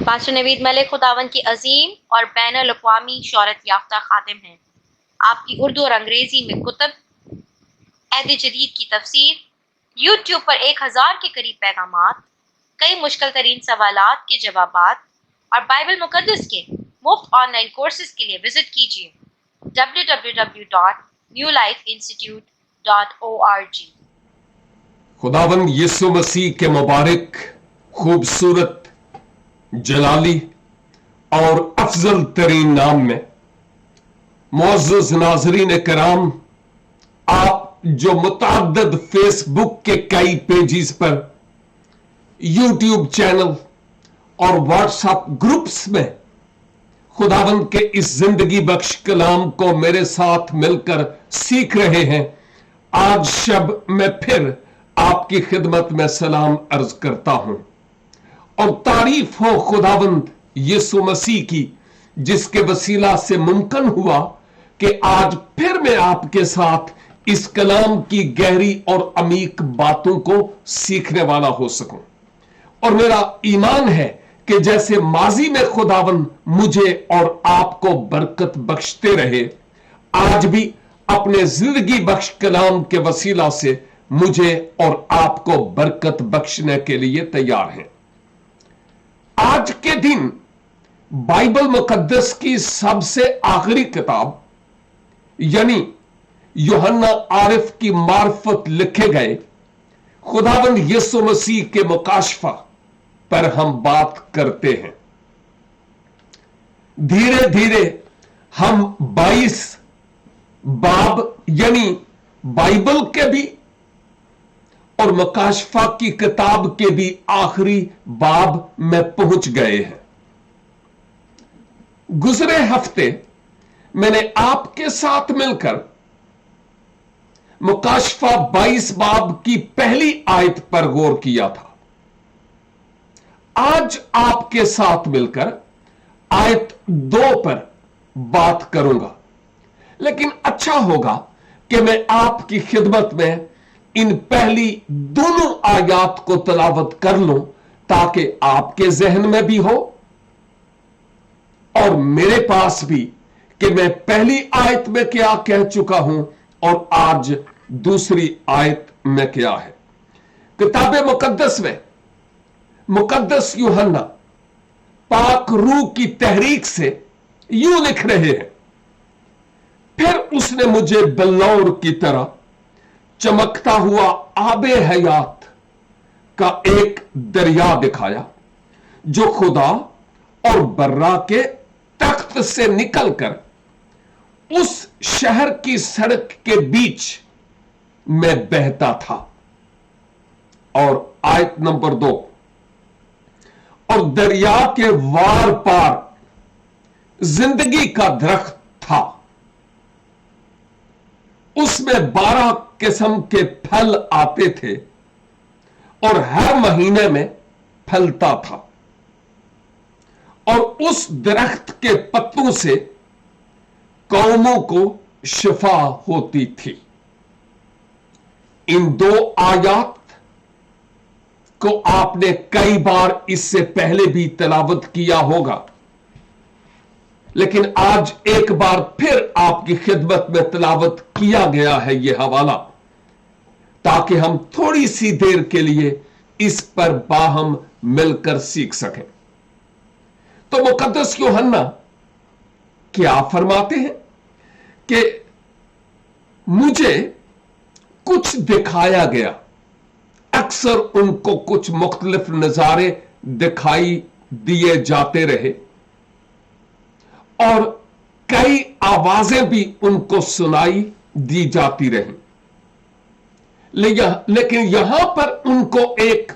Pastor نوید ملک خداوند کی عظیم اور بین الاقوامی شہرت یافتہ خادم ہیں۔ آپ کی اردو اور انگریزی میں کتب، عہد جدید کی تفسیر، یوٹیوب پر 1000 کے قریب پیغامات، کئی مشکل ترین سوالات کے جوابات اور بائبل مقدس کے مفت آن لائن کورسز کے لیے وزٹ کیجیے www.newlifeinstitute.org۔ خداوند یسوع مسیح کے مبارک، خوبصورت، جلالی اور افضل ترین نام میں معزز ناظرین کرام، آپ جو متعدد فیس بک کے کئی پیجز پر، یوٹیوب چینل اور واٹس ایپ گروپس میں خداوند کے اس زندگی بخش کلام کو میرے ساتھ مل کر سیکھ رہے ہیں، آج شب میں پھر آپ کی خدمت میں سلام عرض کرتا ہوں اور تعریف ہو خداوند یسوع مسیح کی، جس کے وسیلہ سے ممکن ہوا کہ آج پھر میں آپ کے ساتھ اس کلام کی گہری اور عمیق باتوں کو سیکھنے والا ہو سکوں۔ اور میرا ایمان ہے کہ جیسے ماضی میں خداوند مجھے اور آپ کو برکت بخشتے رہے، آج بھی اپنے زندگی بخش کلام کے وسیلہ سے مجھے اور آپ کو برکت بخشنے کے لیے تیار ہیں۔ آج کے دن بائبل مقدس کی سب سے آخری کتاب یعنی یوحنا عارف کی معرفت لکھے گئے خداوند یسوع مسیح کے مکاشفہ پر ہم بات کرتے ہیں۔ دھیرے دھیرے ہم 22 باب یعنی بائبل کے بھی اور مکاشفہ کی کتاب کے بھی آخری باب میں پہنچ گئے ہیں۔ گزرے ہفتے میں نے آپ کے ساتھ مل کر مکاشفہ 22 باب کی پہلی آیت پر غور کیا تھا۔ آج آپ کے ساتھ مل کر آیت 2 پر بات کروں گا، لیکن اچھا ہوگا کہ میں آپ کی خدمت میں ان پہلی دونوں آیات کو تلاوت کر لوں تاکہ آپ کے ذہن میں بھی ہو اور میرے پاس بھی کہ میں پہلی آیت میں کیا کہہ چکا ہوں اور آج دوسری آیت میں کیا ہے۔ کتاب مقدس میں مقدس یوحنا پاک روح کی تحریک سے یوں لکھ رہے ہیں، پھر اس نے مجھے بلور کی طرح چمکتا ہوا آب حیات کا ایک دریا دکھایا جو خدا اور برا کے تخت سے نکل کر اس شہر کی سڑک کے بیچ میں بہتا تھا۔ اور آیت نمبر 2، اور دریا کے وار پار زندگی کا درخت تھا، اس میں 12 قسم کے پھل آتے تھے اور ہر مہینے میں پھلتا تھا، اور اس درخت کے پتوں سے قوموں کو شفا ہوتی تھی۔ ان 2 آیات کو آپ نے کئی بار اس سے پہلے بھی تلاوت کیا ہوگا، لیکن آج ایک بار پھر آپ کی خدمت میں تلاوت کیا گیا ہے یہ حوالہ، تاکہ ہم تھوڑی سی دیر کے لیے اس پر باہم مل کر سیکھ سکیں۔ تو مقدس یوحنا کیا فرماتے ہیں کہ مجھے کچھ دکھایا گیا، اکثر ان کو کچھ مختلف نظارے دکھائی دیے جاتے رہے اور کئی آوازیں بھی ان کو سنائی دی جاتی رہیں، لیکن یہاں پر ان کو ایک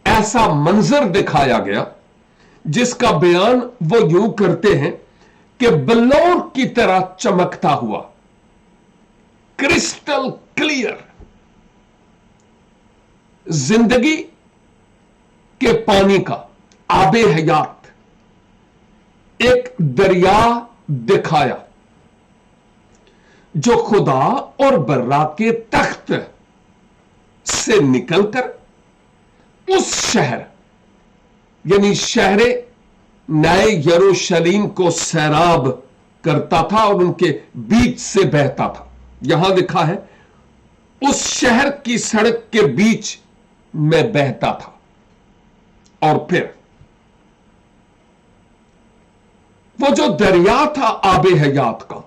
ایسا منظر دکھایا گیا جس کا بیان وہ یوں کرتے ہیں کہ بلور کی طرح چمکتا ہوا، کرسٹل کلیئر، زندگی کے پانی کا آب حیات ایک دریا دکھایا جو خدا اور برا کے تخت سے نکل کر اس شہر یعنی شہر नए यरूशलेम को सैराब करता था और उनके बीच से बहता था। यहां लिखा है उस शहर की सड़क के बीच में बहता था। और फिर वो जो दरिया था आबे हयात का,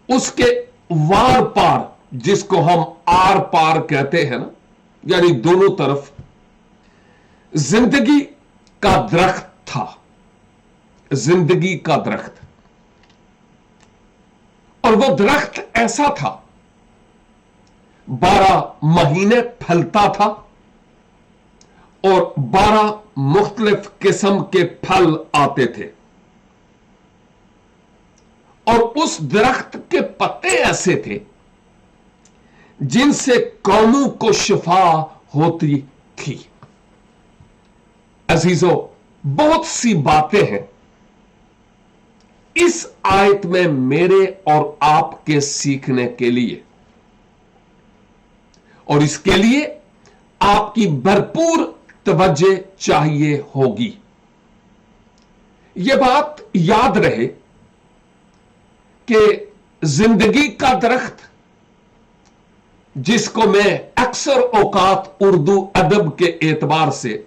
उसके वार पार, जिसको हम आर पार कहते हैं ना, यानी दोनों तरफ जिंदगी का दरख्त था। जिंदगी का दरख्त, और वो दरख्त ऐसा था 12 महीने फलता था और 12 मुख्तलिफ किस्म के फल आते थे। और उस दरख्त के पत्ते ऐसे थे जिनसे कौमों को शिफा होती थी। अजीजों, बहुत सी बातें हैं इस आयत में मेरे और आपके सीखने के लिए, और इसके लिए आपकी भरपूर तवज्जो चाहिए होगी। यह बात याद रहे कि जिंदगी का दरख्त, जिसको मैं अक्सर औकात उर्दू अदब के एतबार से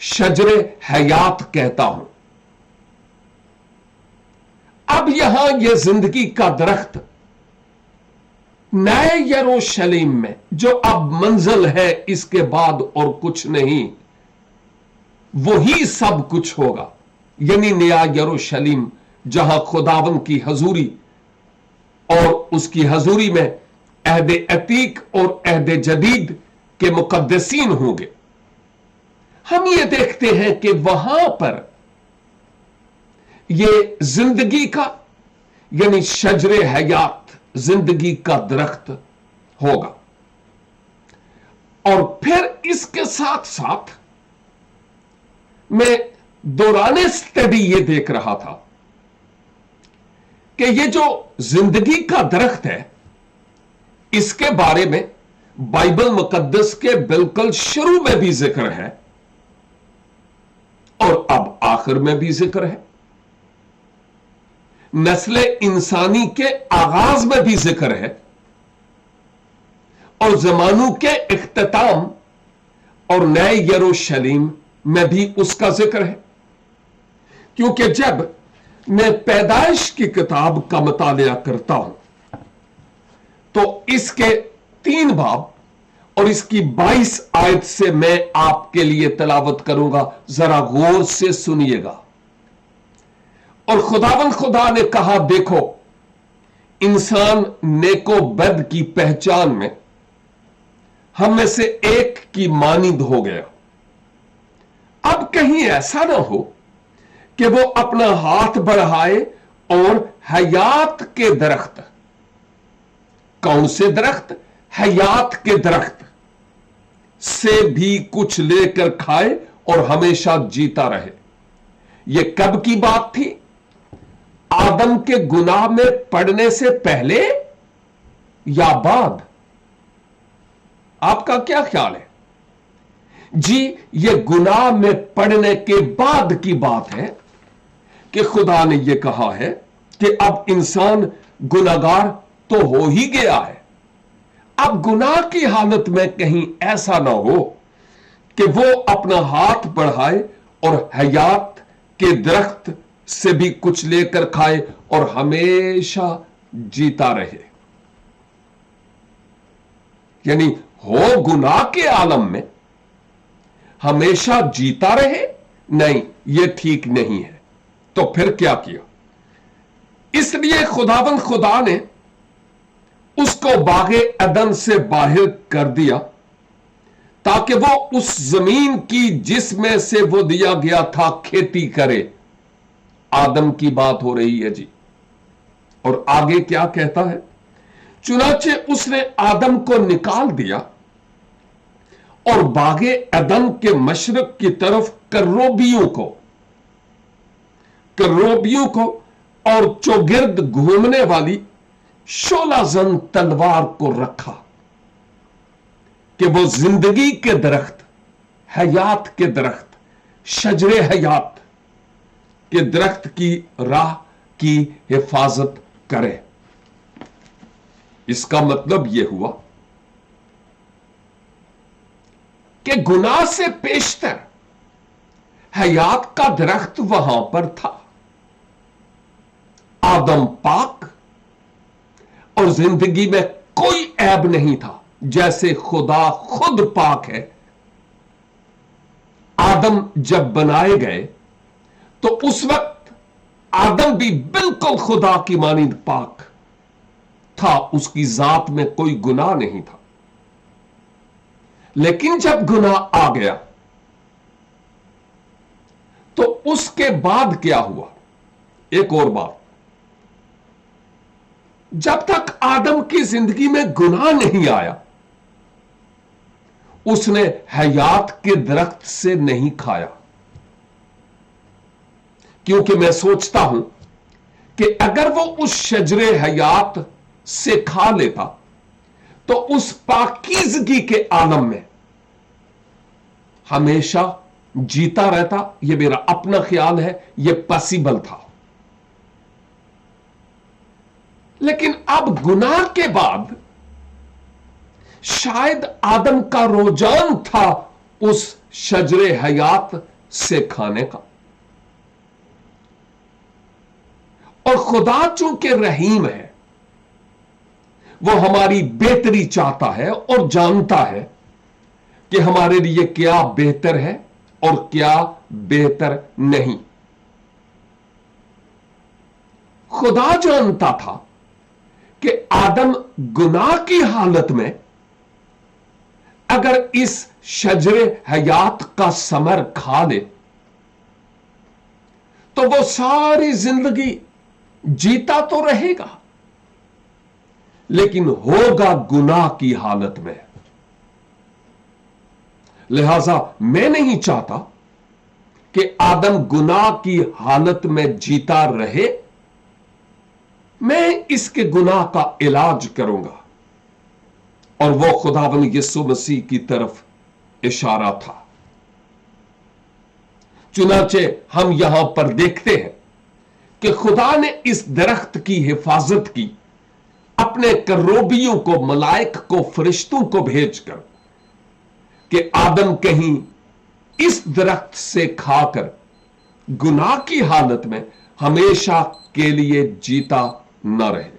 शजरे हयात कहता हूं, अब यहां यह जिंदगी का दरख्त नए यरूशलेम में, जो अब मंजिल है, इसके बाद और कुछ नहीं, वही सब कुछ होगा। यानी नया यरूशलेम, जहां खुदावन की हजूरी और उसकी हजूरी में अहद अतीक और अहद जदीद के मुकद्दसीन होंगे। हम ये देखते हैं कि वहां पर ये जिंदगी का, यानी शजरे हयात, जिंदगी का दरख्त होगा। और फिर इसके साथ साथ मैं दौराने स्टडी ये देख रहा था कि ये जो जिंदगी का दरख्त है, इसके बारे में बाइबल मुकद्दस के बिल्कुल शुरू में भी जिक्र है और अब आखिर में भी जिक्र है। नस्ल इंसानी के आगाज में भी जिक्र है और जमानों के इख्तिताम और नए यरूशलेम में भी उसका जिक्र है। क्योंकि जब मैं पैदाइश की किताब का मुतालिया करता हूं तो इसके 3 बाब और इसकी 22 आयत से मैं आपके लिए तिलावत करूंगा। जरा गौर से सुनिएगा। और खुदावन खुदा ने कहा, देखो इंसान नेको बद की पहचान में हम में से एक की मानिंद हो गया। अब कहीं ऐसा ना हो कि वो अपना हाथ बढ़ाए और हयात के दरख्त, कौन से दरख्त? हयात के दरख्त से भी कुछ लेकर खाए और हमेशा जीता रहे। यह कब की बात थी? आदम के गुनाह में पड़ने से पहले या बाद? आपका क्या ख्याल है जी? यह गुनाह में पड़ने के बाद की बात है कि खुदा ने यह कहा है कि अब इंसान गुनाहगार तो हो ही गया है। अब गुनाह की हालत में कहीं ऐसा ना हो कि वो अपना हाथ बढ़ाए और हयात के दरख्त से भी कुछ लेकर खाए और हमेशा जीता रहे। यानी हो गुनाह के आलम में हमेशा जीता रहे? नहीं, यह ठीक नहीं है। तो फिर क्या किया? इसलिए खुदावन खुदा ने उसको बागे अदन से बाहर कर दिया ताकि वो उस जमीन की जिसमें से वो दिया गया था खेती करे। आदम की बात हो रही है जी। और आगे क्या कहता है? चुनाचे उसने आदम को निकाल दिया और बागे अदन के मशरक की तरफ करोबियों को और चौगिर्द घूमने वाली शोलाजन तलवार को रखा कि वो जिंदगी के दरख्त, हयात के दरख्त, शजरे हयात के दरख्त की राह की हिफाजत करे। इसका मतलब यह हुआ कि गुनाह से पेशतर हयात का दरख्त वहां पर था। आदम पाक और जिंदगी में कोई ऐब नहीं था, जैसे खुदा खुद पाक है। आदम जब बनाए गए तो उस वक्त आदम भी बिल्कुल खुदा की मानिंद पाक था, उसकी जात में कोई गुनाह नहीं था। लेकिन जब गुनाह आ गया तो उसके बाद क्या हुआ? एक और बात, जब तक आदम की जिंदगी में गुनाह नहीं आया, उसने हयात के दरख्त से नहीं खाया। क्योंकि मैं सोचता हूं कि अगर वो उस शजरे हयात से खा लेता तो उस पाकीज़गी के आलम में हमेशा जीता रहता। यह मेरा अपना ख्याल है, यह पॉसिबल था। लेकिन अब गुनाह के बाद शायद आदम का रुझान था उस शजरे हयात से खाने का, और खुदा चूंकि रहीम है, वो हमारी बेहतरी चाहता है और जानता है कि हमारे लिए क्या बेहतर है और क्या बेहतर नहीं। खुदा जानता था कि आदम गुनाह की हालत में अगर इस शजरे हयात का समर खा ले तो वो सारी जिंदगी जीता तो रहेगा, लेकिन होगा गुनाह की हालत में। लिहाजा मैं नहीं चाहता कि आदम गुनाह की हालत में जीता रहे। मैं इसके गुनाह का इलाज करूंगा, और वो खुदावंद यीशु मसीह की तरफ इशारा था। चुनाचे हम यहां पर देखते हैं कि खुदा ने इस दरख्त की हिफाजत की अपने करोबियों को, मलाइक को, फरिश्तों को भेजकर, कि आदम कहीं इस दरख्त से खाकर गुनाह की हालत में हमेशा के लिए जीता न रहे।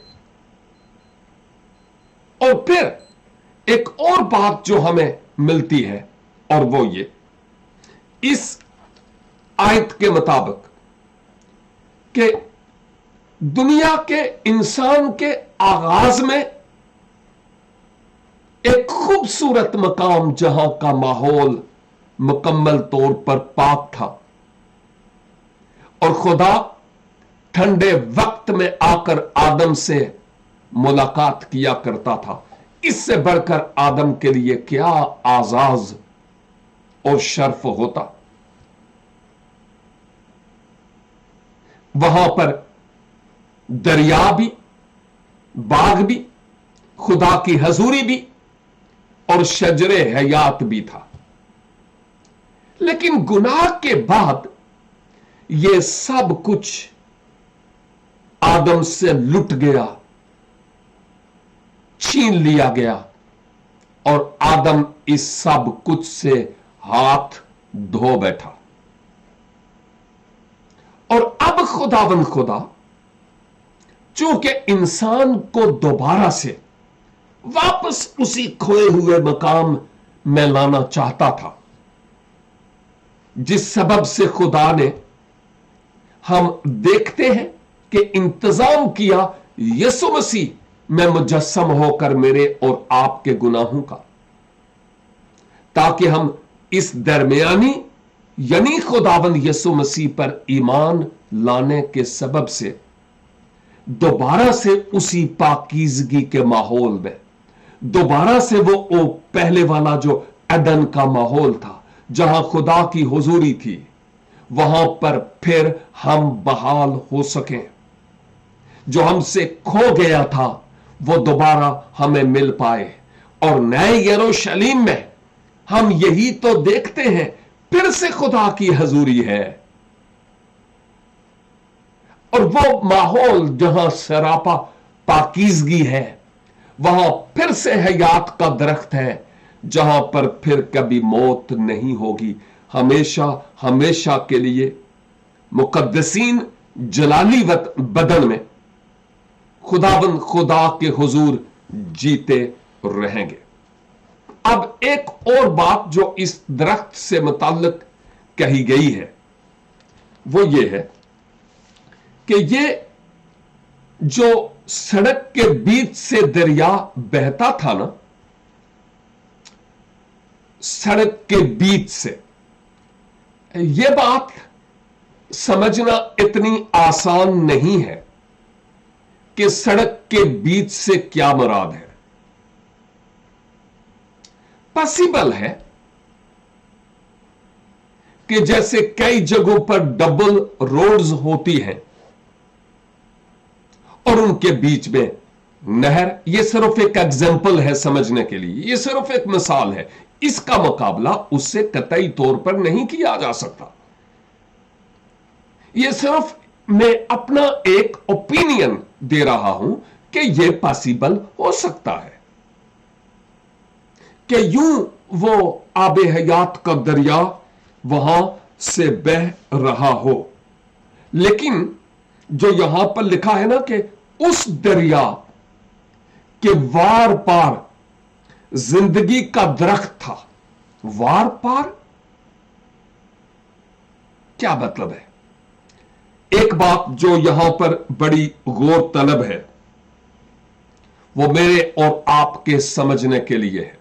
और फिर एक और बात जो हमें मिलती है, और वो ये, इस आयत के मुताबिक कि दुनिया के इंसान के आगाज में एक खूबसूरत मकाम, जहां का माहौल मुकम्मल तौर पर पाक था, और खुदा ठंडे वक्त में आकर आदम से मुलाकात किया करता था। इससे बढ़कर आदम के लिए क्या आजाज और शर्फ होता। वहां पर दरिया भी, बाग भी, खुदा की हजूरी भी और शजरे हयात भी था। लेकिन गुनाह के बाद यह सब कुछ आदम से लुट गया, छीन लिया गया, और आदम इस सब कुछ से हाथ धो बैठा। और अब खुदावंद खुदा चूंकि इंसान को दोबारा से वापस उसी खोए हुए मकाम में लाना चाहता था, जिस सबब से खुदा ने, हम देखते हैं कि इंतजाम किया यीशु मसीह में मुजस्सम होकर मेरे और आपके गुनाहों का, ताकि हम इस दरमियानी यानी खुदावंद यीशु मसीह पर ईमान लाने के सबब से दोबारा से उसी पाकीज़गी के माहौल में, दोबारा से वो पहले वाला जो अदन का माहौल था, जहां खुदा की हुजूरी थी, वहां पर फिर हम बहाल हो सकें। जो हमसे खो गया था वो दोबारा हमें मिल पाए। और नए यरूशलेम में हम यही तो देखते हैं फिर से खुदा की हजूरी है, और वो माहौल जहां सरापा पाकीज़गी है, वहां फिर से हयात का दरख्त है, जहां पर फिर कभी मौत नहीं होगी, हमेशा हमेशा के लिए मुकद्दसीन जलाली बदन में खुदाबंद खुदा के हुजूर जीते रहेंगे। अब एक और बात जो इस दरख्त से मुताल्लिक कही गई है वो ये है कि ये जो सड़क के बीच से दरिया बहता था ना, सड़क के बीच से, ये बात समझना इतनी आसान नहीं है कि सड़क के बीच से क्या मुराद है। पॉसिबल है कि जैसे कई जगहों पर डबल रोड्स होती हैं और उनके बीच में नहर, यह सिर्फ एक एग्जाम्पल है समझने के लिए, यह सिर्फ एक मिसाल है, इसका मुकाबला उससे कतई तौर पर नहीं किया जा सकता। यह सिर्फ मैं अपना एक ओपिनियन दे रहा हूं कि यह पॉसिबल हो सकता है कि यूं वो आबे हयात का दरिया वहां से बह रहा हो, लेकिन जो यहां पर लिखा है ना कि उस दरिया के वार पार जिंदगी का दरख्त था। वार पार क्या मतलब है? एक बात जो यहां पर बड़ी गौर तलब है वो मेरे और आपके समझने के लिए है।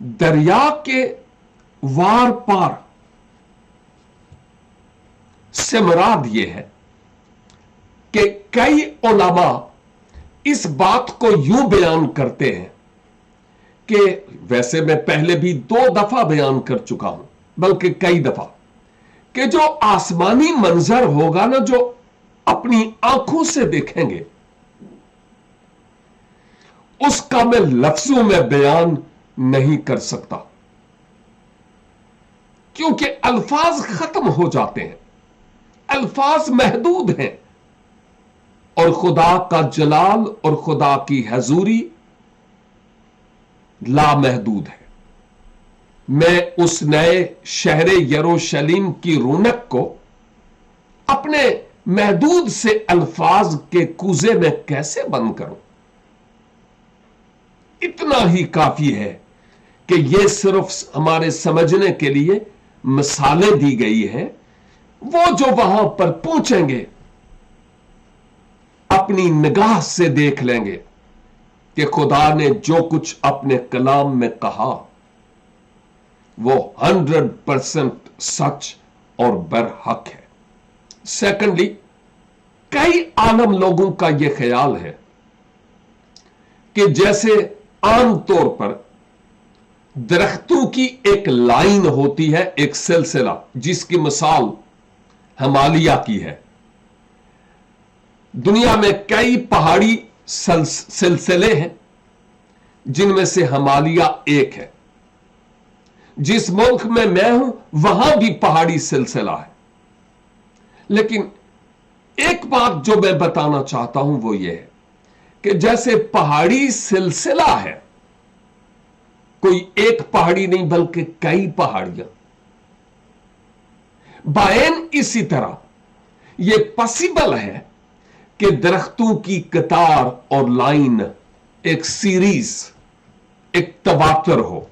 दरिया के वार पार से मुराद यह है कि कई उलमा इस बात को यूं बयान करते हैं कि वैसे मैं पहले भी 2 दफा बयान कर चुका हूं, बल्कि कई दफा, कि जो आसमानी मंजर होगा ना, जो अपनी आंखों से देखेंगे, उसका मैं लफ्जों में बयान नहीं कर सकता, क्योंकि अल्फाज खत्म हो जाते हैं, अल्फाज महदूद हैं, और खुदा का जलाल और खुदा की हजूरी लामहदूद है। मैं उस नए शहर यरूशलेम की रौनक को अपने महदूद से अल्फाज के कूजे में कैसे बंद करूं? इतना ही काफी है कि यह सिर्फ हमारे समझने के लिए मिसालें दी गई हैं। वो जो वहां पर पहुंचेंगे अपनी निगाह से देख लेंगे कि खुदा ने जो कुछ अपने कलाम में कहा वो 100% सच और बरहक है। सेकंडली, कई आलम लोगों का यह ख्याल है कि जैसे आमतौर पर दरख्तों की एक लाइन होती है, एक सिलसिला, जिसकी मिसाल हिमालय की है। दुनिया में कई पहाड़ी सिलसिले हैं जिनमें से हिमालय एक है। जिस मुल्क में मैं हूं वहां भी पहाड़ी सिलसिला है, लेकिन एक बात जो मैं बताना चाहता हूं वो ये है कि जैसे पहाड़ी सिलसिला है, कोई एक पहाड़ी नहीं बल्कि कई पहाड़ियां, बायन इसी तरह यह पॉसिबल है कि दरख्तों की कतार और लाइन, एक सीरीज, एक तवातर हो,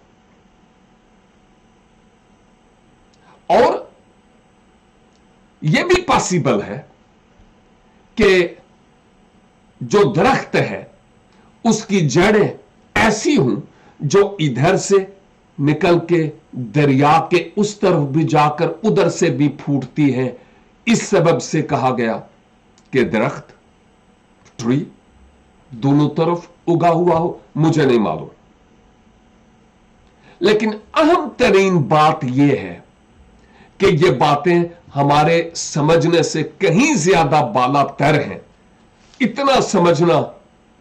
और यह भी पॉसिबल है कि जो दरख्त है उसकी जड़ें ऐसी हों जो इधर से निकल के दरिया के उस तरफ भी जाकर उधर से भी फूटती हैं। इस सबब से कहा गया कि दरख्त, ट्री, दोनों तरफ उगा हुआ हो। मुझे नहीं मालूम, लेकिन अहम तरीन बात यह है कि ये बातें हमारे समझने से कहीं ज्यादा बालातर हैं। इतना समझना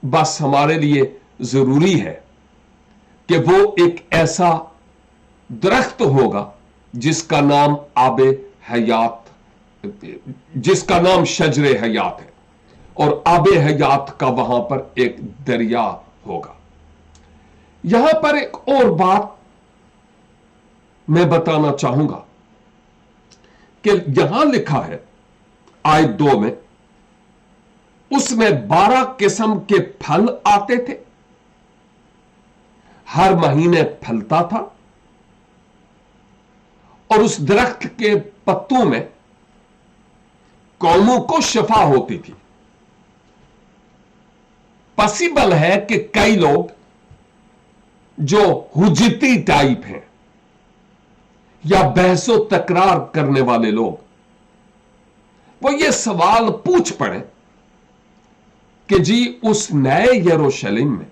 बस हमारे लिए जरूरी है कि वो एक ऐसा दरख्त होगा जिसका नाम आबे हयात, जिसका नाम शजरे हयात है, और आबे हयात का वहां पर एक दरिया होगा। यहां पर एक और बात मैं बताना चाहूंगा कि यहां लिखा है आयत 2 में, उसमें 12 किस्म के फल आते थे, हर महीने फलता था, और उस दरख्त के पत्तों में कौमों को शफा होती थी। पॉसिबल है कि कई लोग जो हुज्जती टाइप हैं या बहसो तकरार करने वाले लोग, वो ये सवाल पूछ पड़े कि जी उस नए यरूशलेम में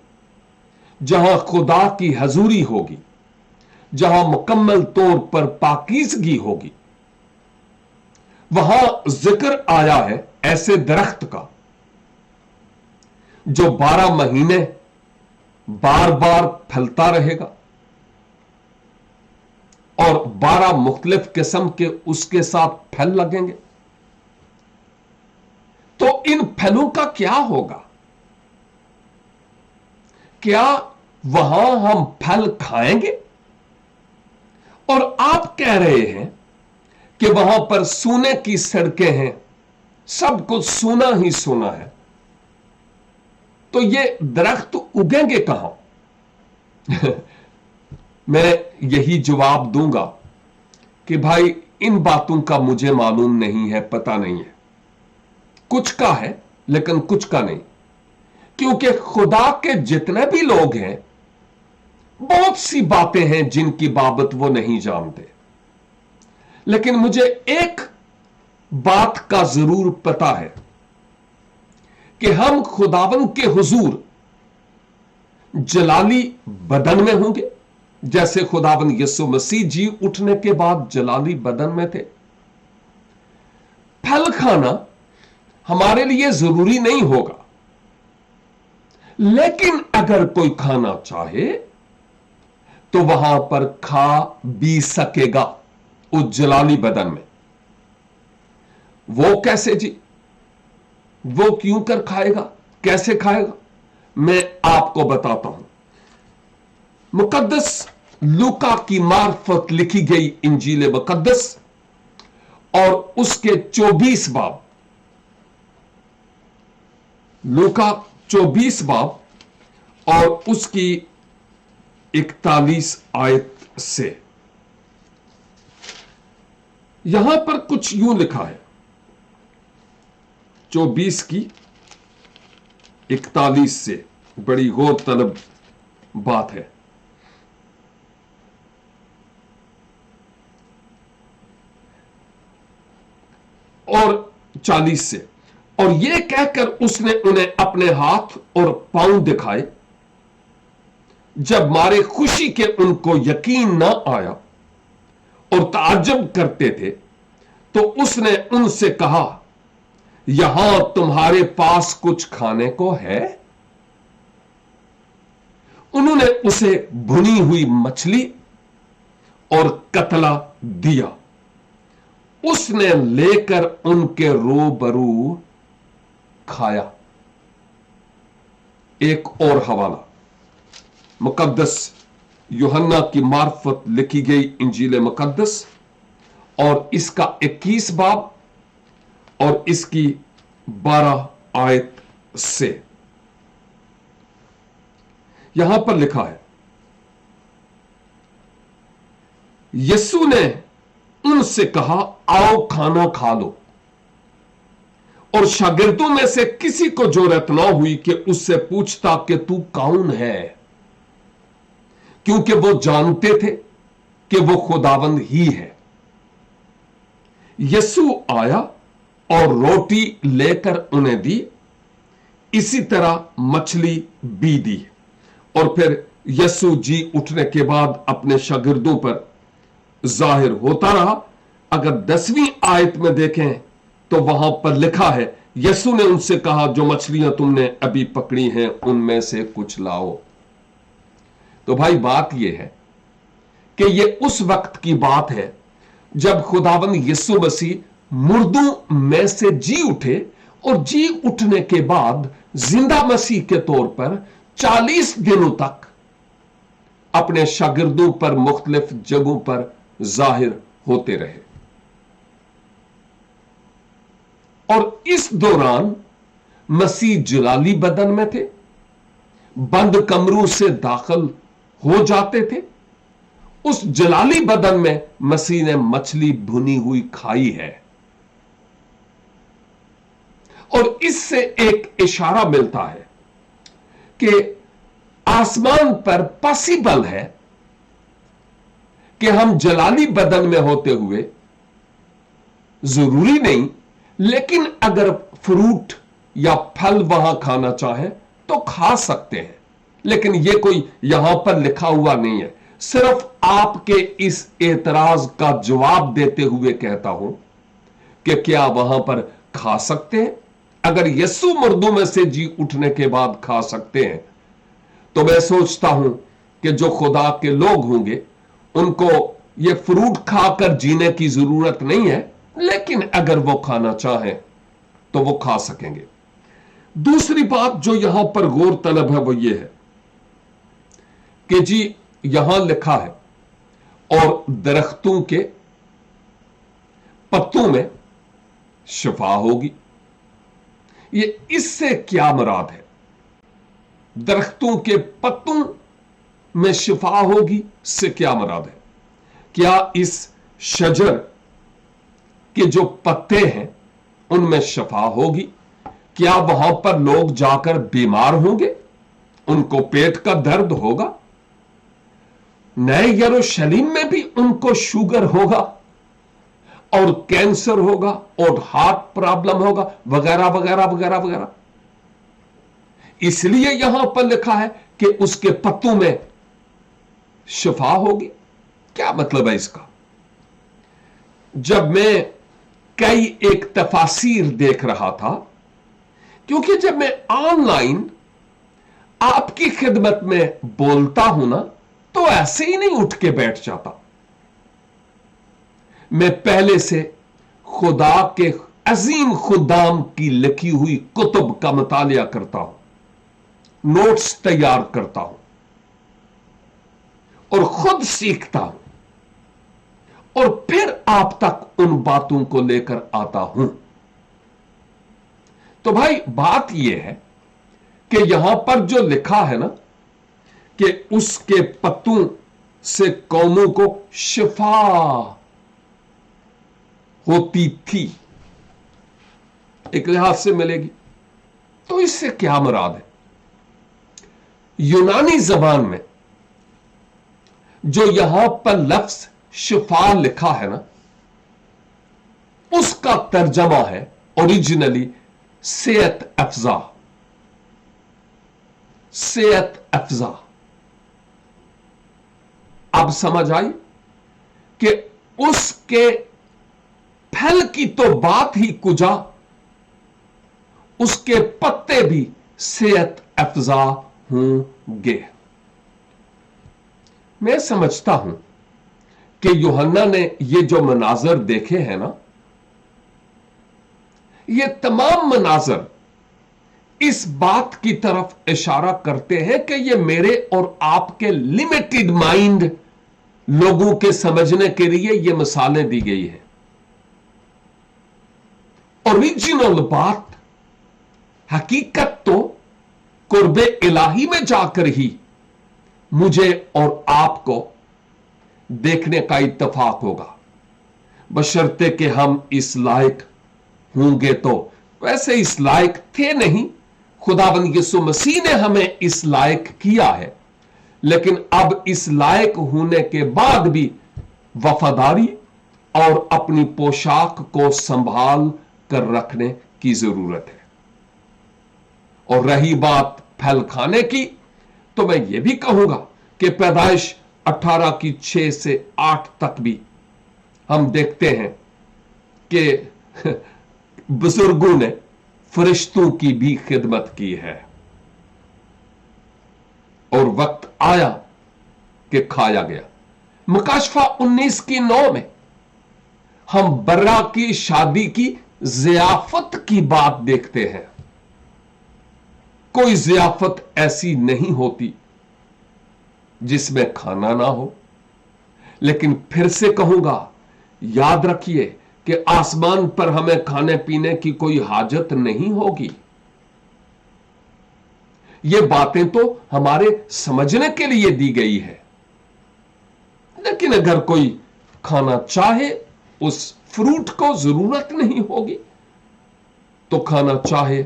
जहां खुदा की हजूरी होगी, जहां मुकम्मल तौर पर पाकीज़गी होगी, वहां जिक्र आया है ऐसे दरख्त का जो 12 महीने बार बार फलता रहेगा और 12 मुख्तलिफ किस्म के उसके साथ फल लगेंगे। तो इन फलों का क्या होगा? क्या वहां हम फल खाएंगे? और आप कह रहे हैं कि वहां पर सोने की सड़कें हैं, सब कुछ सोना ही सोना है, तो ये दरख्त उगेंगे कहां? मैं यही जवाब दूंगा कि भाई इन बातों का मुझे मालूम नहीं है, पता नहीं है। कुछ का है लेकिन कुछ का नहीं, क्योंकि खुदा के जितने भी लोग हैं, बहुत सी बातें हैं जिनकी बाबत वो नहीं जानते। लेकिन मुझे एक बात का जरूर पता है कि हम खुदावन के हुजूर जलाली बदन में होंगे, जैसे खुदावन यीशु मसीह जी उठने के बाद जलाली बदन में थे। फल खाना हमारे लिए जरूरी नहीं होगा, लेकिन अगर कोई खाना चाहे तो वहां पर खा भी सकेगा उस जलाली बदन में। वो कैसे जी? वो क्यों कर खाएगा, कैसे खाएगा? मैं आपको बताता हूं। मुकद्दस लूका की मार्फत लिखी गई इंजील मुकद्दस और उसके 24 बाब, लूका 24 बाब और उसकी 41 आयत से यहां पर कुछ यूं लिखा है। 24 की 41 से बड़ी गौर तलब बात है। और 40 से, और यह कहकर उसने उन्हें अपने हाथ और पांव दिखाए। जब मारे खुशी के उनको यकीन न आया और ताज्जुब करते थे, तो उसने उनसे कहा, यहां तुम्हारे पास कुछ खाने को है? उन्होंने उसे भुनी हुई मछली और कतला दिया। उसने लेकर उनके रूबरू खाया। एक और हवाला, मुकद्दस यूहन्ना की मार्फत लिखी गई इंजील मुकद्दस और इसका 21 बाब और इसकी 12 आयत से यहां पर लिखा है, यीशु ने उनसे कहा, आओ खाना खा लो। और शागिर्दों में से किसी को जरूरत ना हुई कि उससे पूछता कि तू कौन है, क्योंकि वो जानते थे कि वो खुदावंद ही है। यीशु आया और रोटी लेकर उन्हें दी, इसी तरह मछली भी दी। और फिर यीशु जी उठने के बाद अपने शागिर्दों पर जाहिर होता रहा। अगर 10वीं आयत में देखें तो वहां पर लिखा है, यीशु ने उनसे कहा, जो मछलियां तुमने अभी पकड़ी हैं उनमें से कुछ लाओ। तो भाई बात यह है कि यह उस वक्त की बात है जब खुदावंद यीशु मसीह मुर्दों में से जी उठे और जी उठने के बाद जिंदा मसीह के तौर पर 40 दिनों तक अपने शागिर्दों पर मुख्तलिफ जगहों पर जाहिर होते रहे। और इस दौरान मसीह जलाली बदन में थे, बंद कमरों से दाखिल हो जाते थे। उस जलाली बदन में मसीह ने मछली भुनी हुई खाई है। और इससे एक इशारा मिलता है कि आसमान पर पॉसिबल है कि हम जलाली बदन में होते हुए, जरूरी नहीं, लेकिन अगर फ्रूट या फल वहां खाना चाहे तो खा सकते हैं। लेकिन यह कोई यहां पर लिखा हुआ नहीं है। सिर्फ आपके इस एतराज का जवाब देते हुए कहता हूं कि क्या वहां पर खा सकते हैं? अगर यीशु मुर्दों में से जी उठने के बाद खा सकते हैं, तो मैं सोचता हूं कि जो खुदा के लोग होंगे उनको यह फ्रूट खाकर जीने की जरूरत नहीं है, लेकिन अगर वो खाना चाहें तो वो खा सकेंगे। दूसरी बात जो यहां पर गौर तलब है वो ये है कि जी यहां लिखा है और दरख्तों के पत्तों में शिफा होगी। ये इससे क्या मुराद है? दरख्तों के पत्तों में शिफा होगी से क्या मुराद है? क्या इस शजर के जो पत्ते हैं उनमें शिफा होगी? क्या वहां पर लोग जाकर बीमार होंगे? उनको पेट का दर्द होगा? नए यरूशलेम में भी उनको शुगर होगा और कैंसर होगा और हार्ट प्रॉब्लम होगा वगैरह वगैरह वगैरह वगैरह। इसलिए यहां पर लिखा है कि उसके पत्तों में शिफा होगी। क्या मतलब है इसका? जब मैं कई एक तफासीर देख रहा था, क्योंकि जब मैं ऑनलाइन आपकी खिदमत में बोलता हूं ना, तो ऐसे ही नहीं उठ के बैठ जाता। मैं पहले से खुदा के अजीम खुदाम की लिखी हुई कुतुब का मुतालिया करता हूं, नोट्स तैयार करता हूं और खुद सीखता हूं और फिर आप तक उन बातों को लेकर आता हूं। तो भाई बात यह है कि यहां पर जो लिखा है ना कि उसके पत्तों से कौमों को शिफा होती थी, एक लिहाज से मिलेगी। तो इससे क्या मुराद है? यूनानी जबान में जो यहां पर लफ्ज शिफा लिखा है ना, उसका तर्जमा है ओरिजिनली सेहत अफजा। सेहत अफजा। अब समझ आई कि उसके फल की तो बात ही कुजा, उसके पत्ते भी सेहत अफजा होंगे। मैं समझता हूं कि यूहन्ना ने ये जो मनाजर देखे हैं ना, ये तमाम मनाजर इस बात की तरफ इशारा करते हैं कि ये मेरे और आपके लिमिटेड माइंड लोगों के समझने के लिए ये मिसालें दी गई हैं। ओरिजिनल बात, हकीकत तो कुर्बे इलाही में जाकर ही मुझे और आपको देखने का इत्तफाक होगा, बशर्ते कि हम इस लायक होंगे। तो वैसे इस लायक थे नहीं, खुदावंद यीशु मसीह ने हमें इस लायक किया है, लेकिन अब इस लायक होने के बाद भी वफादारी और अपनी पोशाक को संभाल कर रखने की जरूरत है। और रही बात फल खाने की, तो मैं यह भी कहूंगा कि पैदाइश 18 की 6 से 8 तक भी हम देखते हैं कि बुजुर्गों ने फरिश्तों की भी खिदमत की है और वक्त आया कि खाया गया। मुकाशफा 19:9 में हम बर्रा की शादी की ज़ियाफत की बात देखते हैं। कोई ज़ियाफत ऐसी नहीं होती जिसमें खाना ना हो। लेकिन फिर से कहूंगा, याद रखिए कि आसमान पर हमें खाने पीने की कोई हाजत नहीं होगी। ये बातें तो हमारे समझने के लिए दी गई है, लेकिन अगर कोई खाना चाहे, उस फ्रूट को जरूरत नहीं होगी, तो खाना चाहे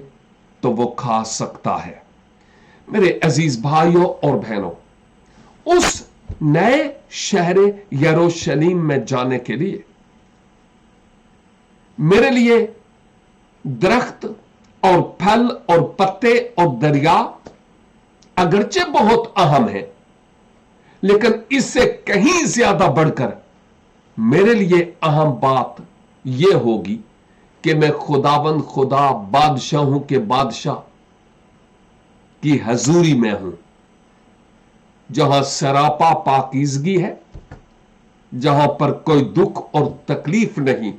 तो वो खा सकता है। मेरे अजीज भाइयों और बहनों, उस नए शहर यरूशलेम में जाने के लिए मेरे लिए दरख्त और फल और पत्ते और दरिया अगरचे बहुत अहम है, लेकिन इससे कहीं ज्यादा बढ़कर मेरे लिए अहम बात यह होगी कि मैं खुदावंद खुदा बादशाहों के बादशाह की हजूरी में हूं, जहां सरापा पाकीज़गी है, जहां पर कोई दुख और तकलीफ नहीं,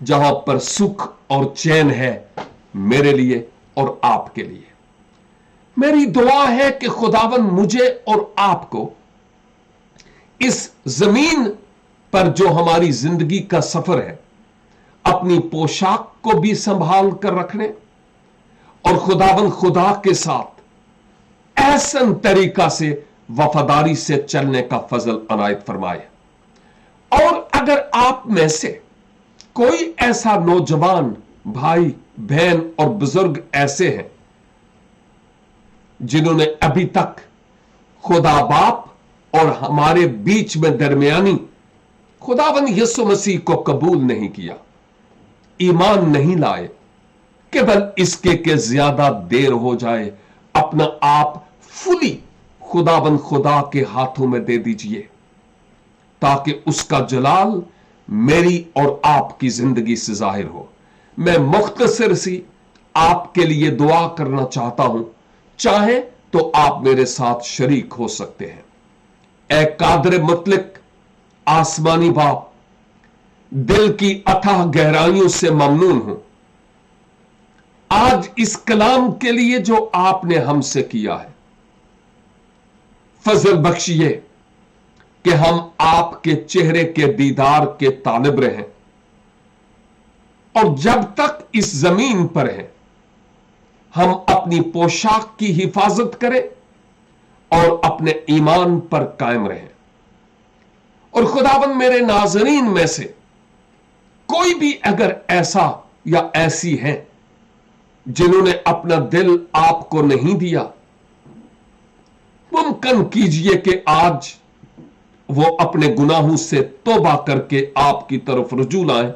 जहां पर सुख और चैन है मेरे लिए और आपके लिए। मेरी दुआ है कि खुदावंद मुझे और आपको इस जमीन पर जो हमारी जिंदगी का सफर है, अपनी पोशाक को भी संभाल कर रखने और खुदावंद खुदा के साथ ऐसा तरीका से वफादारी से चलने का फजल अनायत फरमाए। और अगर आप में से कोई ऐसा नौजवान भाई बहन और बुजुर्ग ऐसे हैं जिन्होंने अभी तक खुदा बाप और हमारे बीच में दरमियानी खुदावंद यीशु मसीह को कबूल नहीं किया, ईमान नहीं लाए, केवल इसके के ज्यादा देर हो जाए, अपना आप फुली खुदावंद खुदा के हाथों में दे दीजिए, ताकि उसका जलाल मेरी और आपकी जिंदगी से जाहिर हो। मैं मुख्तसर सी आपके लिए दुआ करना चाहता हूं, चाहे तो आप मेरे साथ शरीक हो सकते हैं। ए कादर मुतलक आसमानी बाप, दिल की अथाह गहराइयों से ममनून हूं आज इस कलाम के लिए जो आपने हमसे किया है। फजल बख्शिए कि हम आपके चेहरे के दीदार के तालिब रहें, और जब तक इस जमीन पर हैं हम अपनी पोशाक की हिफाजत करें और अपने ईमान पर कायम रहें। और खुदावंद मेरे नाज़रीन में से कोई भी अगर ऐसा या ऐसी है जिन्होंने अपना दिल आपको नहीं दिया, मुमकिन कीजिए कि आज वो अपने गुनाहों से तौबा करके आपकी तरफ रुजू लाएं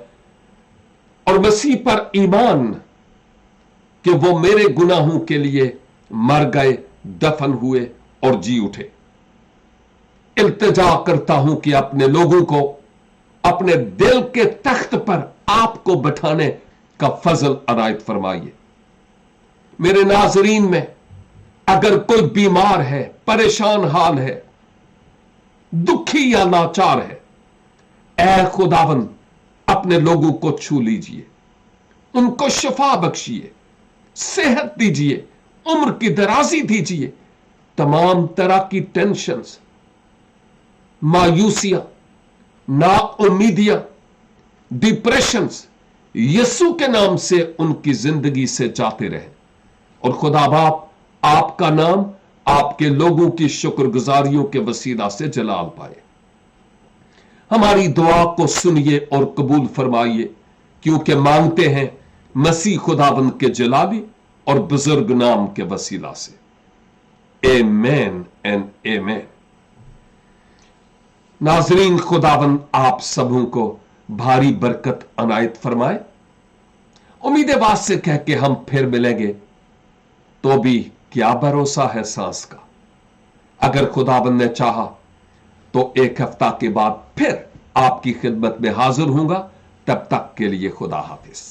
और मसीह पर ईमान कि वो मेरे गुनाहों के लिए मर गए, दफन हुए और जी उठे। इल्तिजा करता हूं कि अपने लोगों को अपने दिल के तख्त पर आपको बैठाने का फजल अनायत फरमाइए। मेरे नाजरीन में अगर कोई बीमार है, परेशान हाल है, दुखी या लाचार है, ऐ खुदावंद अपने लोगों को छू लीजिए, उनको शिफा बख्शिए, सेहत दीजिए, उम्र की दराजी दीजिए। तमाम तरह की टेंशन्स, मायूसियां, नाउमीदियां, डिप्रेशंस यीशु के नाम से उनकी जिंदगी से जाते रहे। और खुदा बाप आपका नाम आपके लोगों की शुक्रगुजारियों के वसीला से जलाल पाए। हमारी दुआ को सुनिए और कबूल फरमाइए, क्योंकि मांगते हैं मसीह खुदावंद के जलाली और बुजुर्ग नाम के वसीला से। आमीन एंड आमीन। नाजरीन, खुदावंद आप सबों को भारी बरकत अनायत फरमाए। उम्मीद बात से कह के हम फिर मिलेंगे, तो भी क्या भरोसा है सांस का। अगर खुदावंद ने चाहा तो एक हफ्ता के बाद फिर आपकी खिदमत में हाजिर होऊंगा। तब तक के लिए खुदा हाफिज।